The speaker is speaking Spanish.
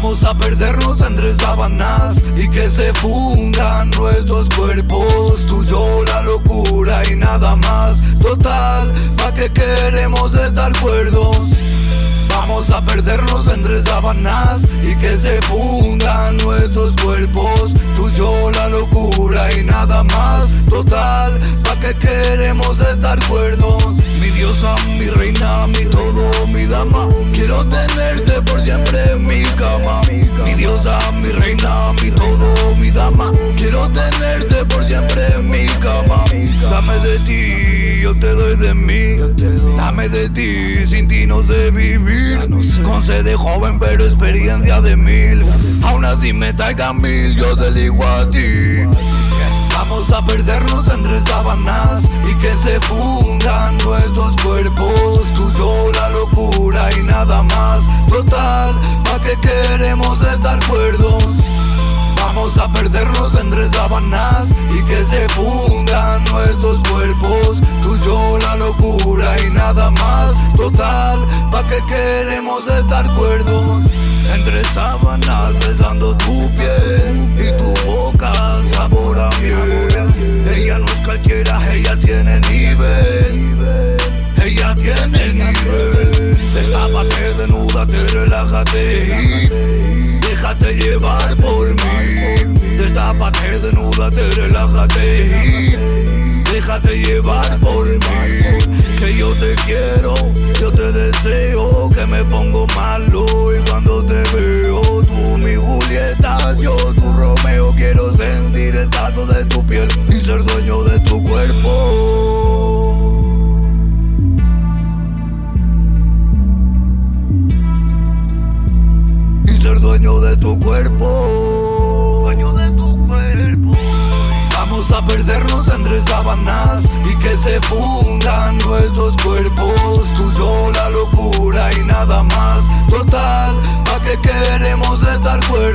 Vamos a perdernos entre sábanas y que se fundan nuestros cuerpos. Tú y yo la locura y nada más. Total, ¿pa' qué queremos estar cuerdos? Vamos a perdernos entre sábanas y que se fundan nuestros cuerpos. Tú y yo la locura y nada más. Total, ¿pa' qué queremos estar cuerdos? Mi diosa, mi reina, mi todo, mi dama. Quiero tenerte por siempre en mi cama. Mi diosa, mi reina, mi todo, mi dama. Quiero tenerte por siempre en mi cama. Dame de ti, yo te doy de mí. Dame de ti, sin ti no sé vivir. Con sed de joven pero experiencia de 1000. Aún así me traigan 1000, yo te digo a ti. Vamos a perdernos entre sábanas y que se fundan nuestros cuerpos. Tú y yo la locura y nada más. Total, ¿pa' qué queremos estar cuerdos? Vamos a perdernos entre sábanas y que se fundan nuestros cuerpos. Tú y yo la locura y nada más. Total, ¿pa' qué queremos estar cuerdos? Entre sábanas besando tu piel y tu boca sabor a miel. Ella no es cualquiera, ella tiene nivel. Ella tiene nivel. Destápate, desnúdate, relájate y déjate llevar por mí. Destápate, desnúdate, relájate y déjate llevar por mí. Que yo te quiero, yo te deseo, que me pongo malo y cuando te veo. Tú mi Julieta, yo tu Romeo. Quiero sentir el tacto de tu piel y ser dueño de tu cuerpo. Y ser dueño de tu cuerpo. Dueño de tu cuerpo. Vamos a perdernos entre sábanas y que se fundan nuestros cuerpos. Tú y yo la locura y nada más. Total, ¿pa' qué queremos estar fuera?